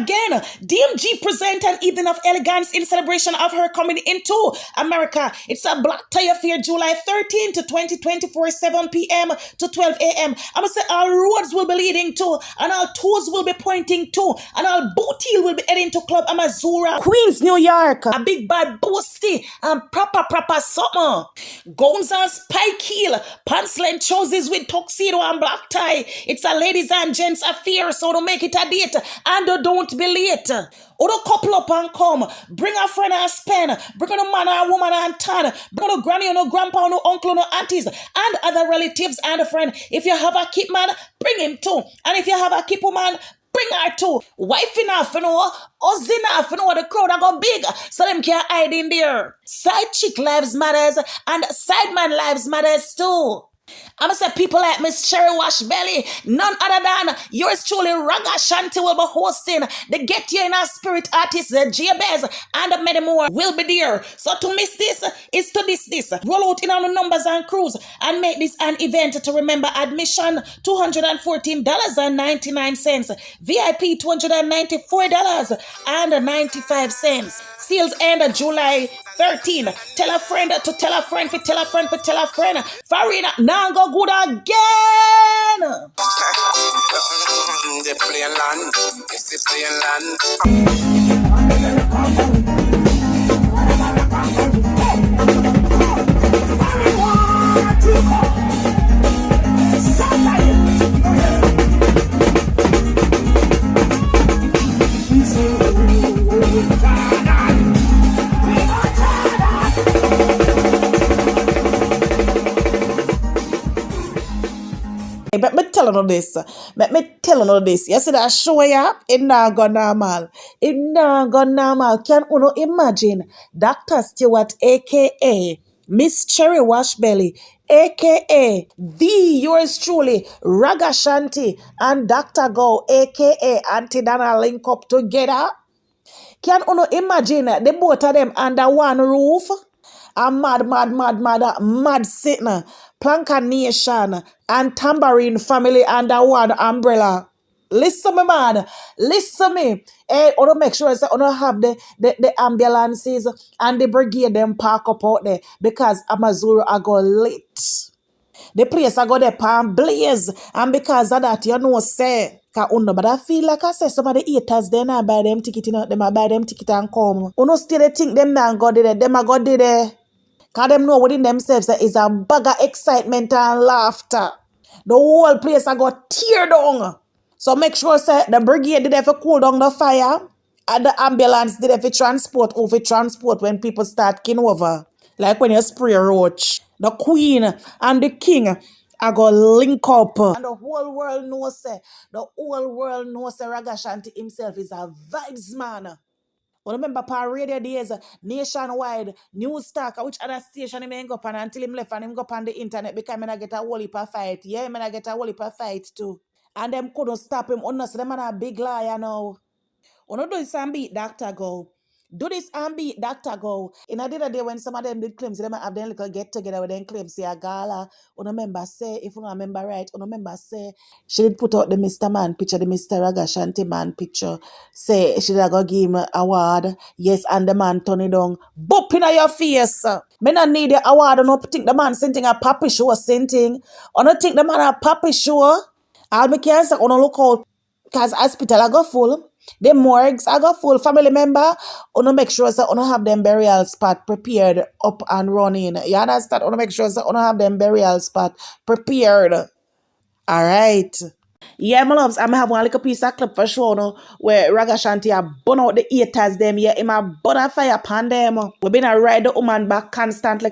again. DMG present an evening of elegance in celebration of her coming into America. It's a black tie affair, July 13 to 2024, 7 p.m. to 12 a.m. I'm going to say all roads will be leading to, and all toes will be pointing to, and all boot heel will be heading to Club Amazura, Queens, New York. A big bad boasty and proper summer. Gowns and spike heel, pants length trousers with tuxedo and black tie. It's a ladies and gents affair, so don't make it a date and don't be late. Or don't couple up and come. Bring a friend and spend. Bring a man and a woman and tan. Bring a granny or no grandpa or no uncle or no aunties and other relatives and a friend. If you have a kid man, bring him too. And if you have a kid woman, bring her too. Wife enough, you know, husband enough, you know, the crowd are go big, so them can't hide in there. Side chick lives matters and side man lives matters too. I'm going to say people like Miss Cherry Wash Belly, none other than yours truly, Ragashanti will be hosting the Get You in Our Spirit artists, the Jabez, and many more will be there. So to miss this is to miss this. Roll out in on the numbers and crews and make this an event to remember. Admission $214.99. VIP $294.95. Sales end July 13. Tell a friend to tell a friend for tell a friend for tell a friend. Farina, now go good again. The plain land, it's the plain But me telling you this. Me telling you this. You see that show ya? It not go normal. It not go normal. Can you imagine Dr. Stewart, aka Miss Cherry Wash Belly, aka the yours truly, Ragashanti, and Dr. Go, aka Auntie Donna link up together? Can you imagine the both of them under one roof? A mad sitting, Planka Nation, and Tambourine family under one umbrella. Listen me, man. Listen me. Hey, I don't make sure that I don't have the ambulances and the brigade them park up out there because Amazura I go lit. The place I go there pan blaze. And because of that, you know, say, but I feel like I say some of the haters, they not buy them ticket, you know, them a buy them ticket and come. You know, still they think them man go there, them a go there. Because them know within themselves that is a bag of excitement and laughter. The whole place I got tear down. So make sure say the brigade did have to cool down the fire. And the ambulance did have to transport when people start kin over. Like when you spray a roach. The queen and the king are going to link up. And the whole world knows Ragashanti himself is a vibes man. Remember, per radio days, nationwide, news talk, which other station he may go up on until him left and him go up on the internet because I get a whole heap of fight. Yeah, I get a whole heap of fight too. And them couldn't stop him. So them are a big liar now. Do this and beat Dr. Go. Do this and beat Dr. Go. In a day when some of them did claims, they might have them little get together with them claims, say a gala. Remember say, if you remember right, remember say, she did put out the Mr. Man picture, the Mr. Ragashanti man picture. Say, she did go give him an award. Yes, and the man turn it down. Boop in your face. Me not need the award. I don't think the man sending a puppy show sending. I don't think the man a puppy show. All me can say, look out. Because hospital I go full. The morgues I got full. Family member, make sure that have them burial spot prepared up and running. You understand? Make sure that have them burial spot prepared. All right. Yeah, my loves, I'm have one little piece of clip for sure, no, where Ragashanti a burn out the haters them. Yeah, him a burn a fire upon them. We been a ride the woman back constantly.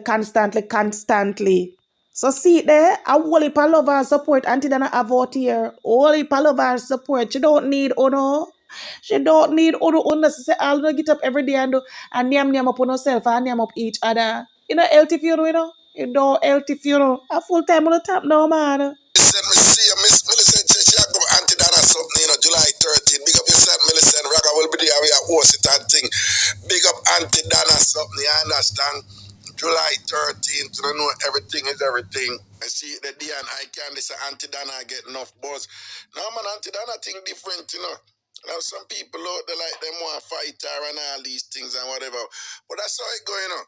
So see it there, a whole heap of love and support Auntie Donna have out here. Whole heap of love and support. She don't need no. She don't need unnecessary. I'll get up every day and yam up on herself and yam up each other. You know, healthy funeral, you know? You know, healthy funeral. A full time on the top now, man. Listen, me see Miss Millicent said she come Auntie Donna something, you know, July 13th. Big up yourself, Millicent. Raga will be there. We are host it and thing. Big up Auntie Donna something, you understand? July 13th, you know, everything is everything. I see the day and I can't say Auntie Donna get enough buzz. No, man, Auntie Donna thing different, you know. Now some people out there like them want to fight her and all these things and whatever. But that's how it going on.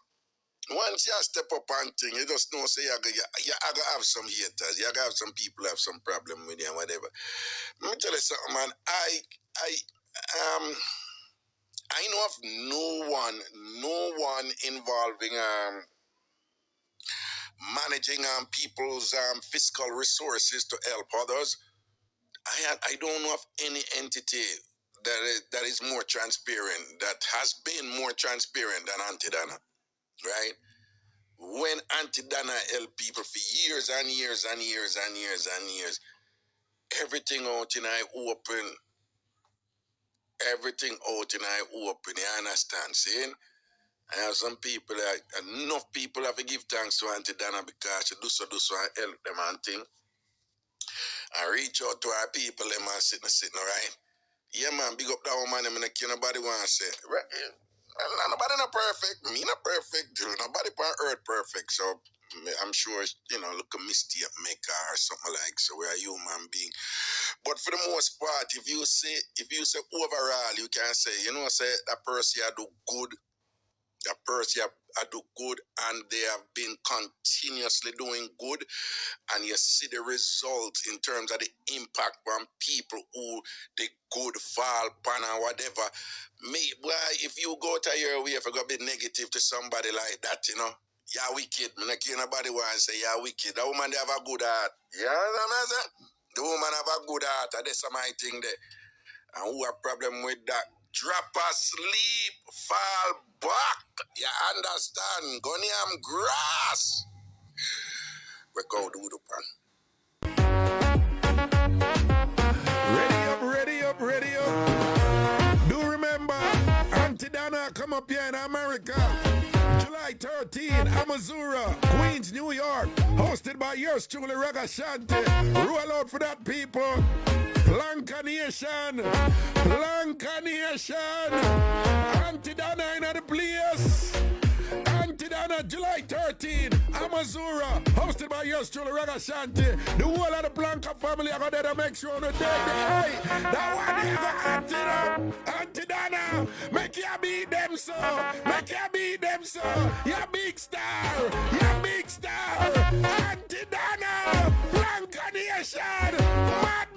Once you step up and thing, you just know say you're gonna have some haters. You're gonna have some people have some problem with you and whatever. Let me tell you something, man. I know of no one involving managing people's fiscal resources to help others. I don't know of any entity that is more transparent, that has been more transparent than Auntie Donna, right? When Auntie Donna helped people for years and years and years and years and years, everything out in I open, everything out in I open, you understand, see? I have some people, enough people have to give thanks to Auntie Donna because she do so and help them and thing. I reach out to our people, them and sitting, right? Yeah, man, big up that woman, I'm not nobody want to say. Right? Well, nobody not perfect, me not perfect, nobody on earth perfect, so I'm sure, look a mistake maker or something like so. We're a human being. But for the most part, if you say overall, you can say, say that person I do good, that person I do good, and they have been continuously doing good, and you see the results in terms of the impact on people who the good fall upon or whatever. If you go to your way, if you go be negative to somebody like that, you're wicked. I don't care nobody want to say you're wicked. The woman they have a good heart. You know what I'm saying? The woman have a good heart. That's my thing there. And who have problem with that? Drop asleep, fall back. You understand? Goniam grass. We go do the pan. Ready up. Do remember, Auntie Donna come up here in America. July 13, Amazura, Queens, New York. Hosted by yours truly, Ragashanti. Roll out for that, people. Planka Nation. Auntie Donna in the place. Auntie Donna, July 13, Amazura, hosted by yours truly, Ragashanti. The whole of the Blanca family are going to make sure on the day. Hey, that one is Auntie Donna, make you beat them so. You big star. Auntie Donna, Blanca Nation. Mad.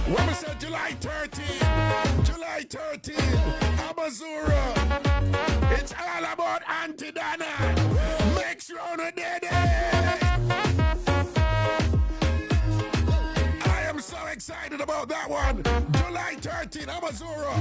When we said July 13, Amazura, it's all about Auntie Donna. Make sure on a day. I am so excited about that one. July 13, Amazura.